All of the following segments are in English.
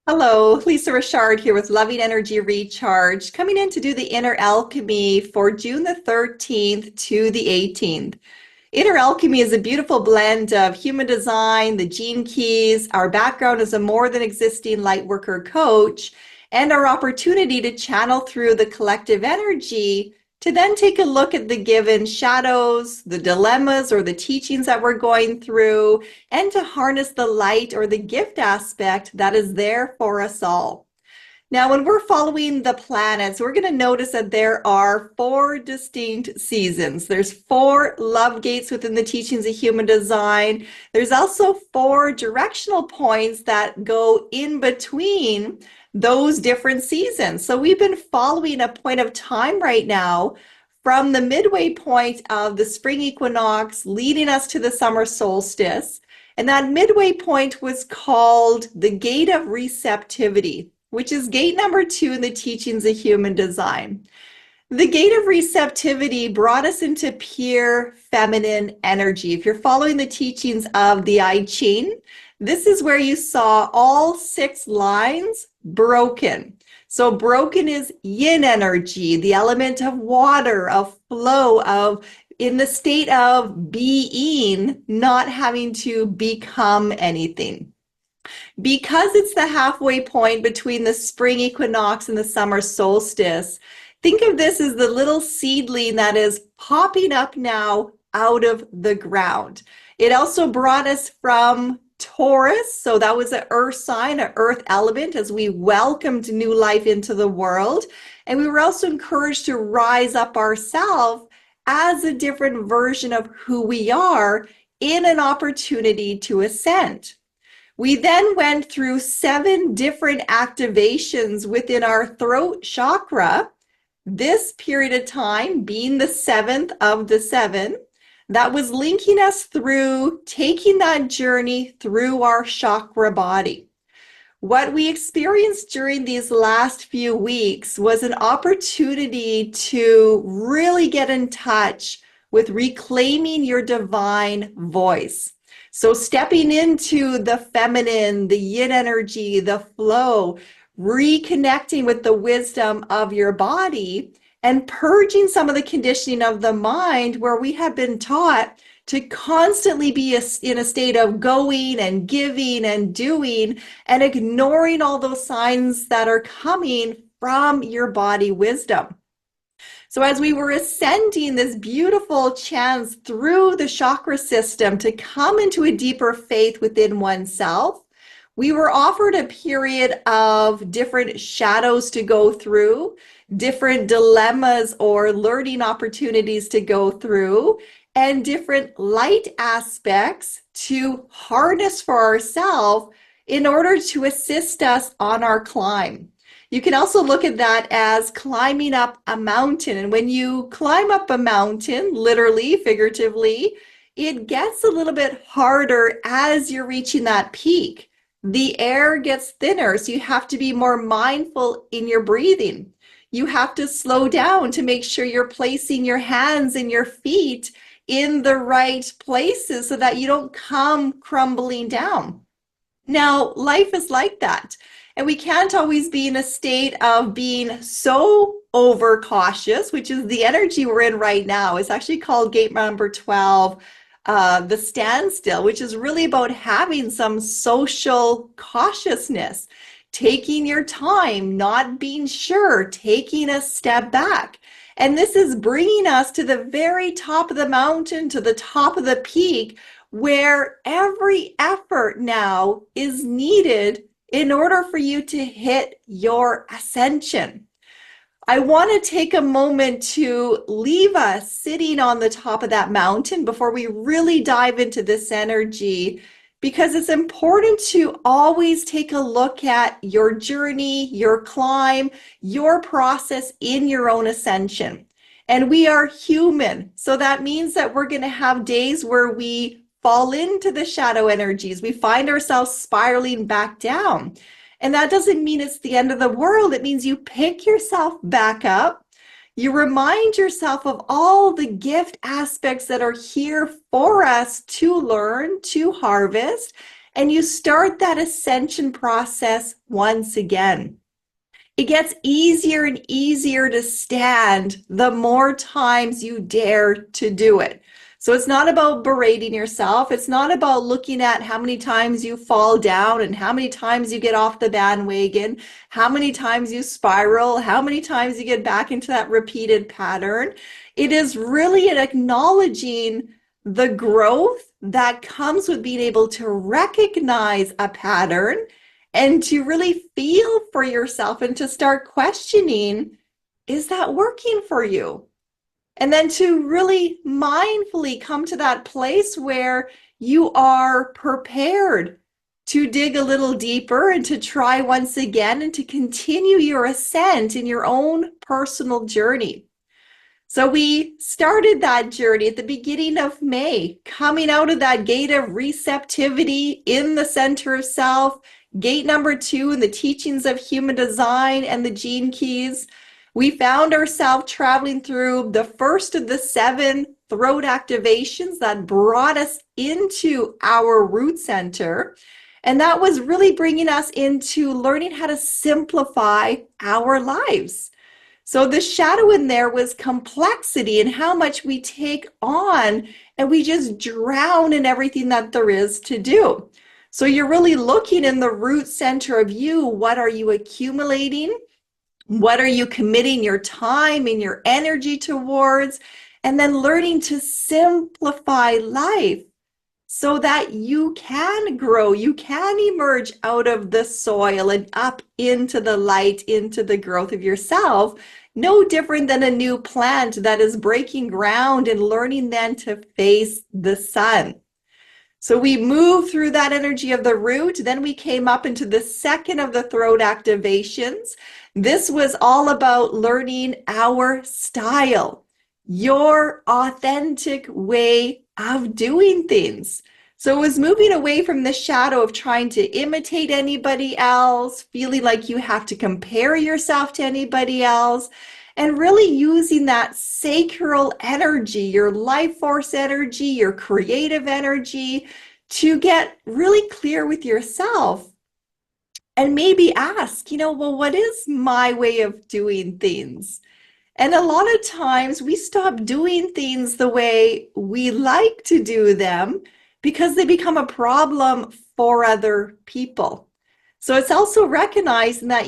Hello, Lisa Richard here with Loving Energy Recharge, coming in to do the Inner Alchemy for June the 13th to the 18th. Inner Alchemy is a beautiful blend of human design, the gene keys, our background as a more than existing Lightworker coach, and our opportunity to channel through the collective energy to then take a look at the given shadows, the dilemmas or the teachings that we're going through, and to harness the light or the gift aspect that is there for us all. Now, when we're following the planets, we're going to notice that there are four distinct seasons. There's four love gates within the teachings of human design. There's also four directional points that go in between those different seasons. So we've been following a point of time right now from the midway point of the spring equinox leading us to the summer solstice. And that midway point was called the gate of receptivity, which is gate number 2 in the teachings of human design. The gate of receptivity brought us into pure feminine energy. If you're following the teachings of the I Ching, this is where you saw all 6 lines broken. So broken is yin energy, the element of water, of flow, of in the state of being, not having to become anything. Because it's the halfway point between the spring equinox and the summer solstice, think of this as the little seedling that is popping up now out of the ground. It also brought us from Taurus, so that was an earth sign, an earth element, as we welcomed new life into the world. And we were also encouraged to rise up ourselves as a different version of who we are in an opportunity to ascend. We then went through 7 different activations within our throat chakra, this period of time being the 7th of the 7, that was linking us through taking that journey through our chakra body. What we experienced during these last few weeks was an opportunity to really get in touch with reclaiming your divine voice. So stepping into the feminine, the yin energy, the flow, reconnecting with the wisdom of your body and purging some of the conditioning of the mind where we have been taught to constantly be in a state of going and giving and doing and ignoring all those signs that are coming from your body wisdom. So as we were ascending this beautiful chance through the chakra system to come into a deeper faith within oneself, we were offered a period of different shadows to go through, different dilemmas or learning opportunities to go through, and different light aspects to harness for ourselves in order to assist us on our climb. You can also look at that as climbing up a mountain. And when you climb up a mountain, literally, figuratively, it gets a little bit harder as you're reaching that peak. The air gets thinner, so you have to be more mindful in your breathing. You have to slow down to make sure you're placing your hands and your feet in the right places so that you don't come crumbling down. Now, life is like that. And we can't always be in a state of being so overcautious, which is the energy we're in right now. It's actually called gate number 12, the Standstill, which is really about having some social cautiousness, taking your time, not being sure, taking a step back. And this is bringing us to the very top of the mountain, to the top of the peak, where every effort now is needed in order for you to hit your ascension. I want to take a moment to leave us sitting on the top of that mountain before we really dive into this energy, because it's important to always take a look at your journey, your climb, your process in your own ascension. And we are human, so that means that we're going to have days where we fall into the shadow energies. We find ourselves spiraling back down. And that doesn't mean it's the end of the world. It means you pick yourself back up. You remind yourself of all the gift aspects that are here for us to learn, to harvest, and you start that ascension process once again. It gets easier and easier to stand the more times you dare to do it. So it's not about berating yourself. It's not about looking at how many times you fall down and how many times you get off the bandwagon, how many times you spiral, how many times you get back into that repeated pattern. It is really an acknowledging the growth that comes with being able to recognize a pattern and to really feel for yourself and to start questioning, is that working for you? And then to really mindfully come to that place where you are prepared to dig a little deeper and to try once again and to continue your ascent in your own personal journey. So we started that journey at the beginning of May, coming out of that gate of receptivity in the center of self, gate number 2 in the teachings of human design and the gene keys. We found ourselves traveling through the first of the 7 throat activations that brought us into our root center. And that was really bringing us into learning how to simplify our lives. So the shadow in there was complexity and how much we take on and we just drown in everything that there is to do. So you're really looking in the root center of you. What are you accumulating? What are you committing your time and your energy towards? And then learning to simplify life so that you can grow, you can emerge out of the soil and up into the light, into the growth of yourself. No different than a new plant that is breaking ground and learning then to face the sun. So we moved through that energy of the root. Then we came up into the second of the throat activations. This was all about learning our style, your authentic way of doing things. So it was moving away from the shadow of trying to imitate anybody else, feeling like you have to compare yourself to anybody else, and really using that sacral energy, your life force energy, your creative energy, to get really clear with yourself and maybe ask, well, what is my way of doing things? And a lot of times we stop doing things the way we like to do them because they become a problem for other people. So it's also recognizing that,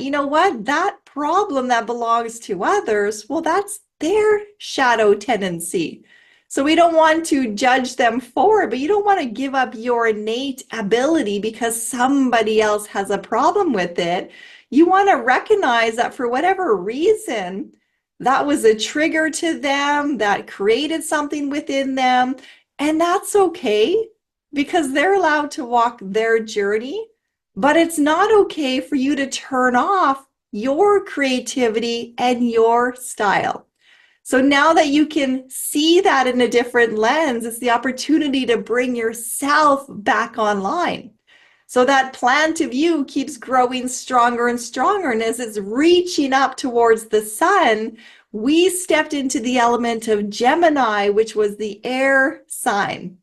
that problem that belongs to others, well, that's their shadow tendency. So we don't want to judge them for it, but you don't want to give up your innate ability because somebody else has a problem with it. You want to recognize that for whatever reason, that was a trigger to them, that created something within them, and that's okay because they're allowed to walk their journey, but it's not okay for you to turn off your creativity and your style. So now that you can see that in a different lens, it's the opportunity to bring yourself back online. So that plant of you keeps growing stronger and stronger. And as it's reaching up towards the sun, we stepped into the element of Gemini, which was the air sign.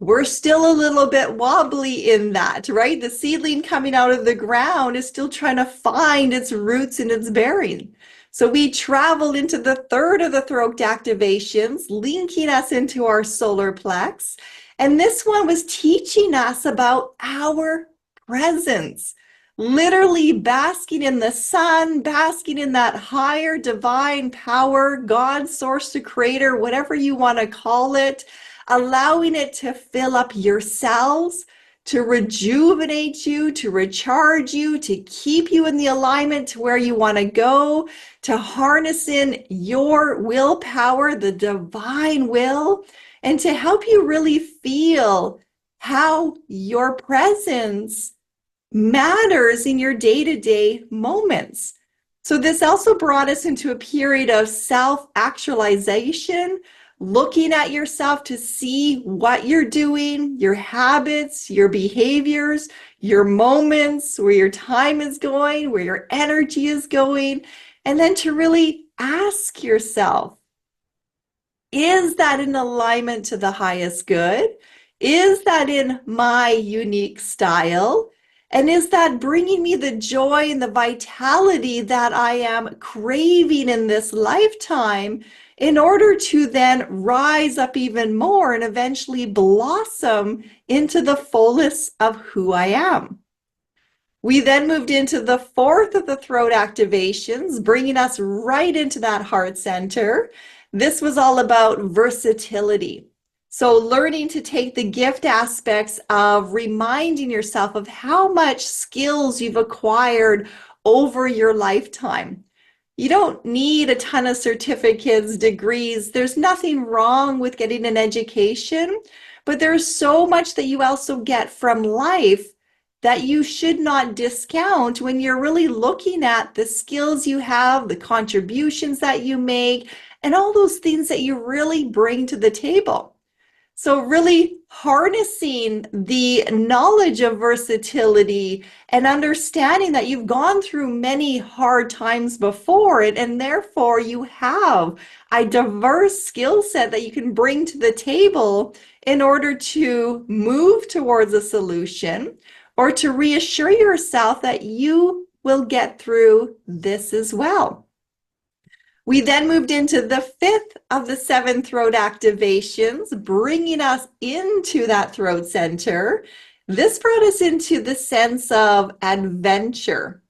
We're still a little bit wobbly in that, right? The seedling coming out of the ground is still trying to find its roots and its bearing. So we traveled into the third of the throat activations, linking us into our solar plex. And this one was teaching us about our presence, literally basking in the sun, basking in that higher divine power, God, source to creator, whatever you want to call it, allowing it to fill up your cells, to rejuvenate you, to recharge you, to keep you in the alignment to where you want to go, to harness in your willpower, the divine will, and to help you really feel how your presence matters in your day-to-day moments. So this also brought us into a period of self-actualization, looking at yourself to see what you're doing, your habits, your behaviors, your moments, where your time is going, where your energy is going, and then to really ask yourself, is that in alignment to the highest good? Is that in my unique style? And is that bringing me the joy and the vitality that I am craving in this lifetime in order to then rise up even more and eventually blossom into the fullest of who I am? We then moved into the fourth of the throat activations, bringing us right into that heart center. This was all about versatility. So learning to take the gift aspects of reminding yourself of how much skills you've acquired over your lifetime. You don't need a ton of certificates, degrees. There's nothing wrong with getting an education, but there's so much that you also get from life that you should not discount when you're really looking at the skills you have, the contributions that you make, and all those things that you really bring to the table. So really harnessing the knowledge of versatility and understanding that you've gone through many hard times before it, and therefore you have a diverse skill set that you can bring to the table in order to move towards a solution or to reassure yourself that you will get through this as well. We then moved into the fifth of the 7 throat activations, bringing us into that throat center. This brought us into the sense of adventure.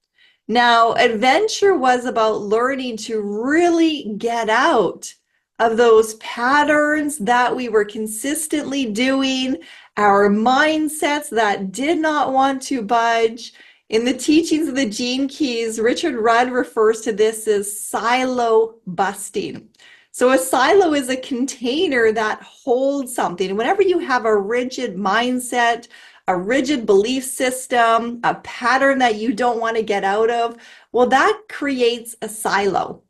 Now, adventure was about learning to really get out of those patterns that we were consistently doing, our mindsets that did not want to budge. In the teachings of the Gene Keys, Richard Rudd refers to this as silo busting. So a silo is a container that holds something. And whenever you have a rigid mindset, a rigid belief system, a pattern that you don't want to get out of, well, that creates a silo.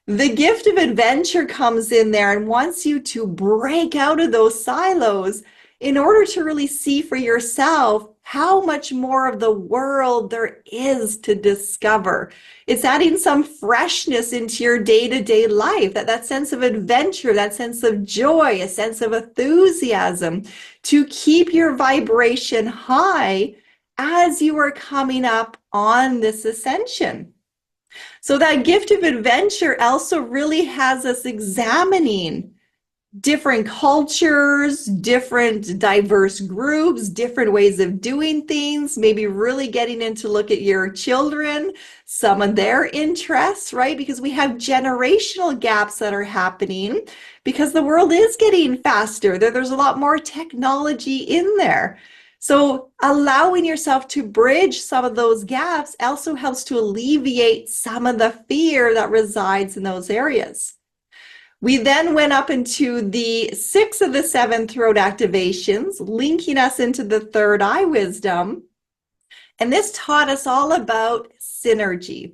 The gift of adventure comes in there and wants you to break out of those silos in order to really see for yourself how much more of the world there is to discover. It's adding some freshness into your day-to-day life, that sense of adventure, that sense of joy, a sense of enthusiasm to keep your vibration high as you are coming up on this ascension. So that gift of adventure also really has us examining different cultures, different diverse groups, different ways of doing things, maybe really getting into look at your children, some of their interests, right? Because we have generational gaps that are happening because the world is getting faster. There's a lot more technology in there. So allowing yourself to bridge some of those gaps also helps to alleviate some of the fear that resides in those areas. We then went up into the 6 of the 7 throat activations, linking us into the third eye wisdom. And this taught us all about synergy.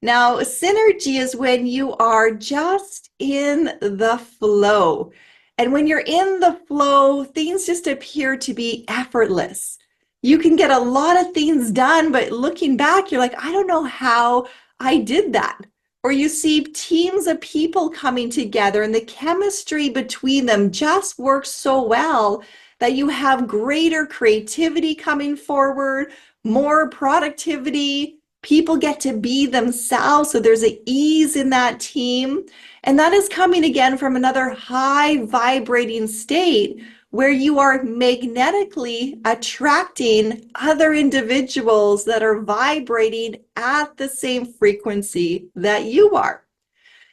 Now, synergy is when you are just in the flow. And when you're in the flow, things just appear to be effortless. You can get a lot of things done, but looking back, you're like, I don't know how I did that. Or you see teams of people coming together and the chemistry between them just works so well that you have greater creativity coming forward, more productivity, people get to be themselves, so there's an ease in that team. And that is coming again from another high vibrating state where you are magnetically attracting other individuals that are vibrating at the same frequency that you are.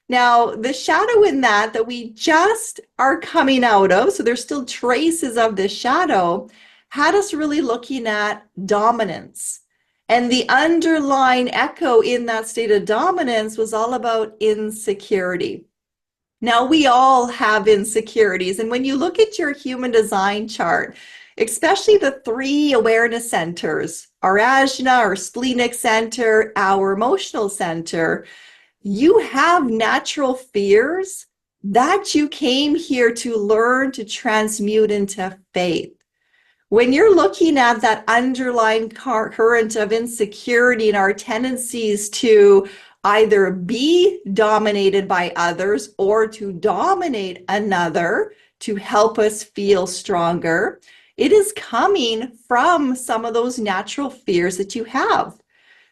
Now, the shadow in that we just are coming out of, so there's still traces of this shadow, had us really looking at dominance. And the underlying echo in that state of dominance was all about insecurity. Now, we all have insecurities. And when you look at your human design chart, especially the 3 awareness centers, our ajna, our splenic center, our emotional center, you have natural fears that you came here to learn to transmute into faith. When you're looking at that underlying current of insecurity and our tendencies to either be dominated by others or to dominate another to help us feel stronger, it is coming from some of those natural fears that you have.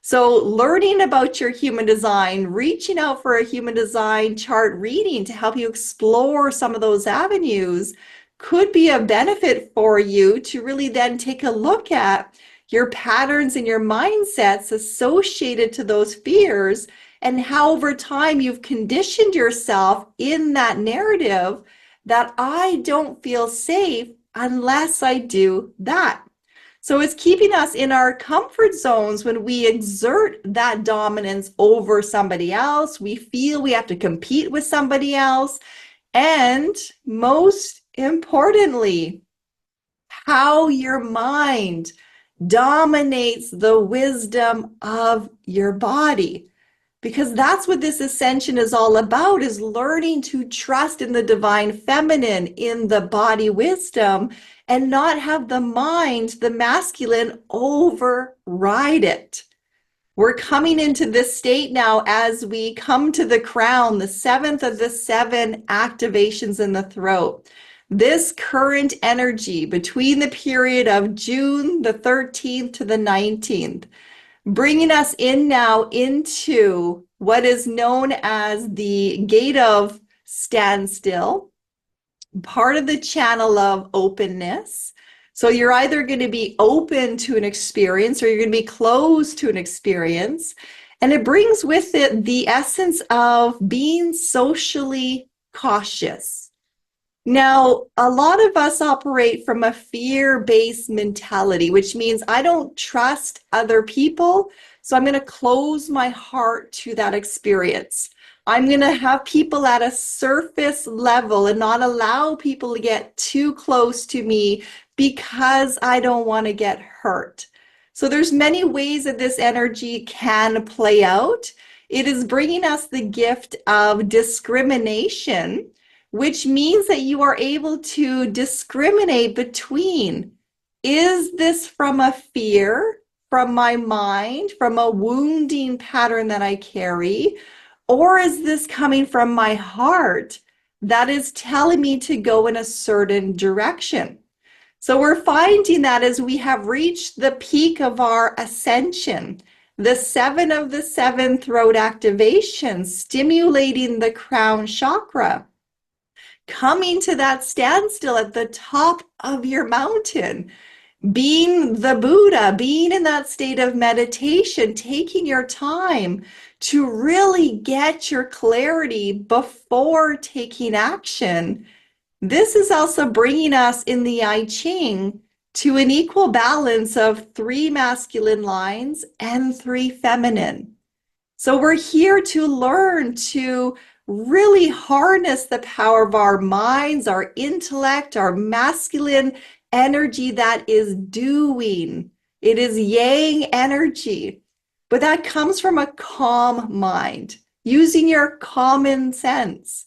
So learning about your human design, reaching out for a human design chart reading to help you explore some of those avenues could be a benefit for you to really then take a look at your patterns and your mindsets associated to those fears and how over time you've conditioned yourself in that narrative that I don't feel safe unless I do that. So it's keeping us in our comfort zones when we exert that dominance over somebody else. We feel we have to compete with somebody else. And most importantly, how your mind dominates the wisdom of your body. Because that's what this ascension is all about, is learning to trust in the divine feminine, in the body wisdom, and not have the mind, the masculine, override it. We're coming into this state now as we come to the crown, the seventh of the 7 activations in the throat. This current energy between the period of June the 13th to the 19th, bringing us in now into what is known as the gate of standstill, part of the channel of openness. So you're either going to be open to an experience or you're going to be closed to an experience. And it brings with it the essence of being socially cautious. Now, a lot of us operate from a fear-based mentality, which means I don't trust other people, so I'm going to close my heart to that experience. I'm going to have people at a surface level and not allow people to get too close to me because I don't want to get hurt. So there's many ways that this energy can play out. It is bringing us the gift of discrimination, which means that you are able to discriminate between, is this from a fear, from my mind, from a wounding pattern that I carry, or is this coming from my heart that is telling me to go in a certain direction? So we're finding that as we have reached the peak of our ascension, the 7 of the 7 throat activations, stimulating the crown chakra, coming to that standstill at the top of your mountain, being the Buddha, being in that state of meditation, taking your time to really get your clarity before taking action. This is also bringing us in the I Ching to an equal balance of 3 masculine lines and 3 feminine. So we're here to learn to really harness the power of our minds, our intellect, our masculine energy that is doing. It is yang energy, but that comes from a calm mind, using your common sense.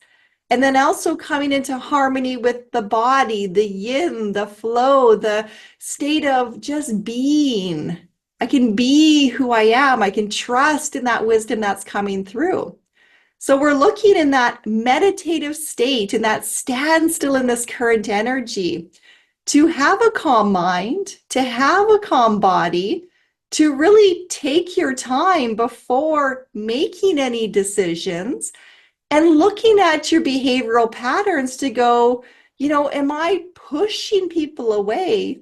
And then also coming into harmony with the body, the yin, the flow, the state of just being. I can be who I am. I can trust in that wisdom that's coming through. So we're looking in that meditative state, in that standstill in this current energy, to have a calm mind, to have a calm body, to really take your time before making any decisions and looking at your behavioral patterns to go, am I pushing people away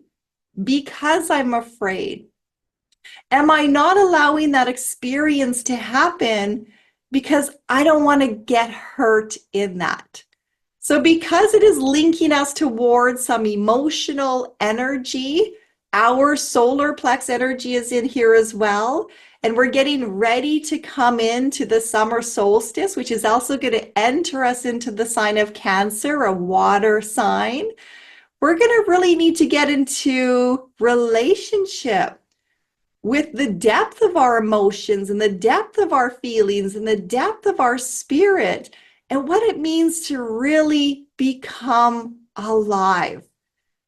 because I'm afraid? Am I not allowing that experience to happen because I don't want to get hurt in that? So because it is linking us towards some emotional energy, our solar plex energy is in here as well. And we're getting ready to come into the summer solstice, which is also going to enter us into the sign of Cancer, a water sign. We're going to really need to get into relationship with the depth of our emotions and the depth of our feelings and the depth of our spirit and what it means to really become alive.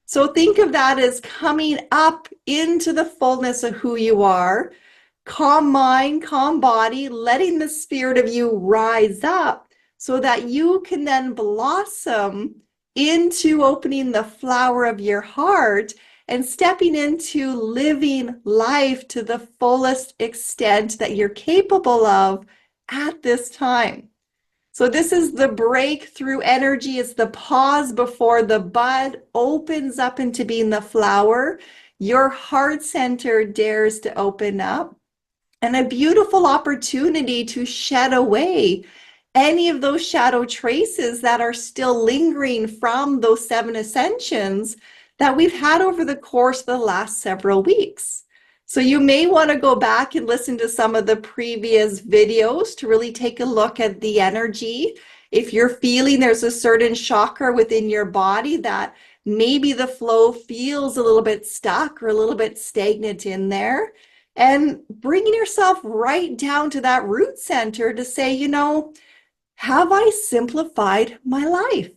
So think of that as coming up into the fullness of who you are, calm mind, calm body, letting the spirit of you rise up so that you can then blossom into opening the flower of your heart and stepping into living life to the fullest extent that you're capable of at this time. So this is the breakthrough energy. It's the pause before the bud opens up into being the flower. Your heart center dares to open up, and a beautiful opportunity to shed away any of those shadow traces that are still lingering from those 7 ascensions that we've had over the course of the last several weeks. So you may want to go back and listen to some of the previous videos to really take a look at the energy. If you're feeling there's a certain chakra within your body that maybe the flow feels a little bit stuck or a little bit stagnant in there, and bringing yourself right down to that root center to say, you know, have I simplified my life?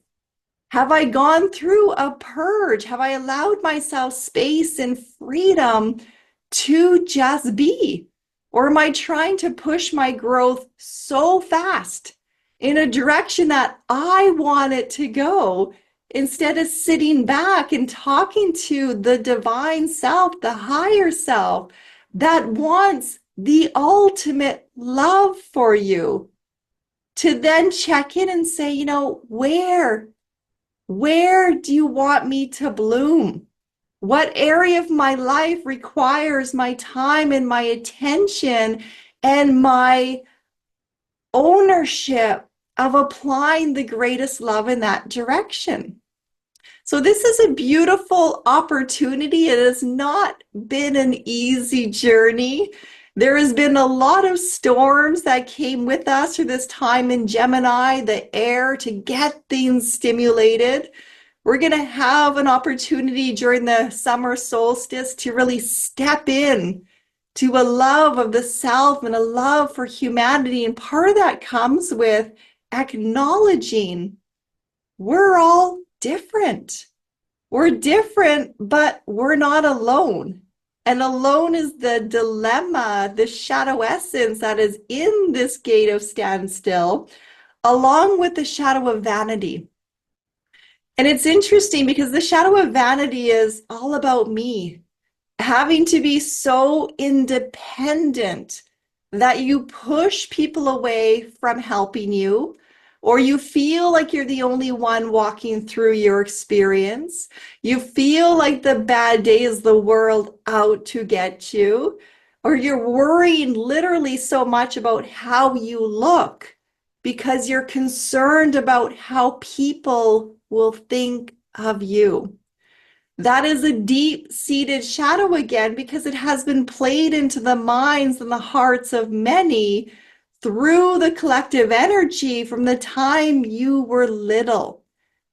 Have I gone through a purge? Have I allowed myself space and freedom to just be? Or am I trying to push my growth so fast in a direction that I want it to go, instead of sitting back and talking to the divine self, the higher self, that wants the ultimate love for you, to then check in and say, you know, where do you want me to bloom? What area of my life requires my time and my attention and my ownership of applying the greatest love in that direction? So this is a beautiful opportunity. It has not been an easy journey. There has been a lot of storms that came with us through this time in Gemini, the air, to get things stimulated. We're going to have an opportunity during the summer solstice to really step in to a love of the self and a love for humanity. And part of that comes with acknowledging we're all different. We're different, but we're not alone. And alone is the dilemma, the shadow essence that is in this gate of standstill, along with the shadow of vanity. And it's interesting because the shadow of vanity is all about me, having to be so independent that you push people away from helping you, or you feel like you're the only one walking through your experience. You feel like the bad day is the world out to get you, or you're worrying literally so much about how you look because you're concerned about how people will think of you. That is a deep-seated shadow again, because it has been played into the minds and the hearts of many through the collective energy from the time you were little.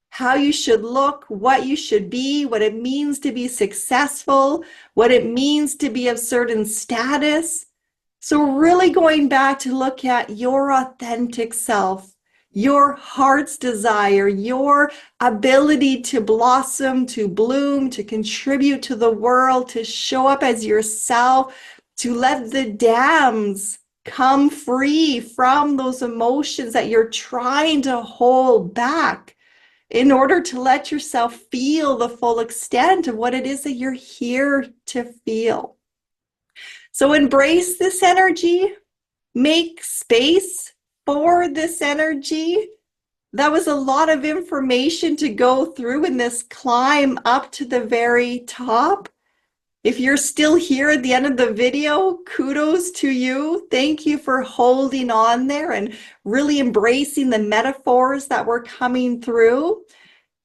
How you should look, what you should be, what it means to be successful, what it means to be of certain status. So really going back to look at your authentic self, your heart's desire, your ability to blossom, to bloom, to contribute to the world, to show up as yourself, to let the dams come free from those emotions that you're trying to hold back in order to let yourself feel the full extent of what it is that you're here to feel. So embrace this energy, make space for this energy. That was a lot of information to go through in this climb up to the very top. If you're still here at the end of the video, kudos to you. Thank you for holding on there and really embracing the metaphors that were coming through,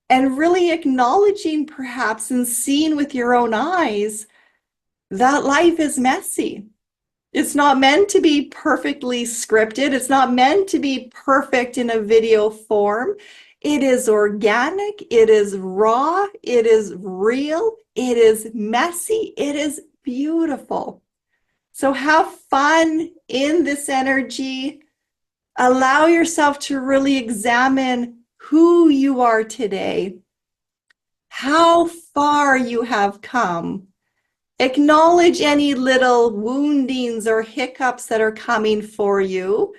and really acknowledging perhaps and seeing with your own eyes that life is messy. It's not meant to be perfectly scripted. It's not meant to be perfect in a video form. It is organic, it is raw, it is real, it is messy, it is beautiful. So have fun in this energy. Allow yourself to really examine who you are today, how far you have come. Acknowledge any little woundings or hiccups that are coming for you,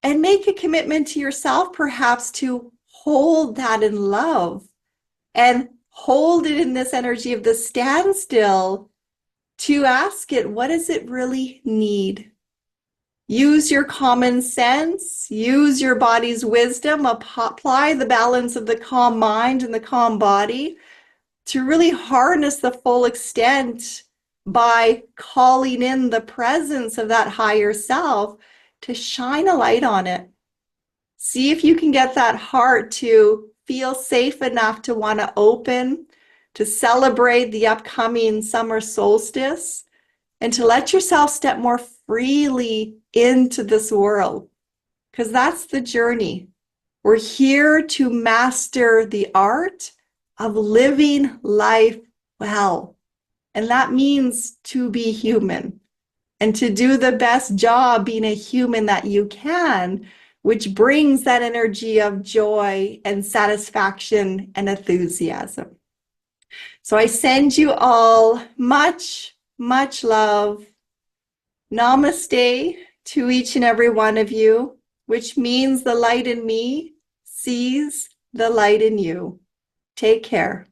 and make a commitment to yourself perhaps to hold that in love and hold it in this energy of the standstill to ask it, what does it really need? Use your common sense, use your body's wisdom, apply the balance of the calm mind and the calm body to really harness the full extent by calling in the presence of that higher self to shine a light on it. See if you can get that heart to feel safe enough to want to open, to celebrate the upcoming summer solstice, and to let yourself step more freely into this world, because that's the journey. We're here to master the art of living life well. And that means to be human and to do the best job being a human that you can, which brings that energy of joy and satisfaction and enthusiasm. So I send you all much, much love. Namaste to each and every one of you, which means the light in me sees the light in you. Take care.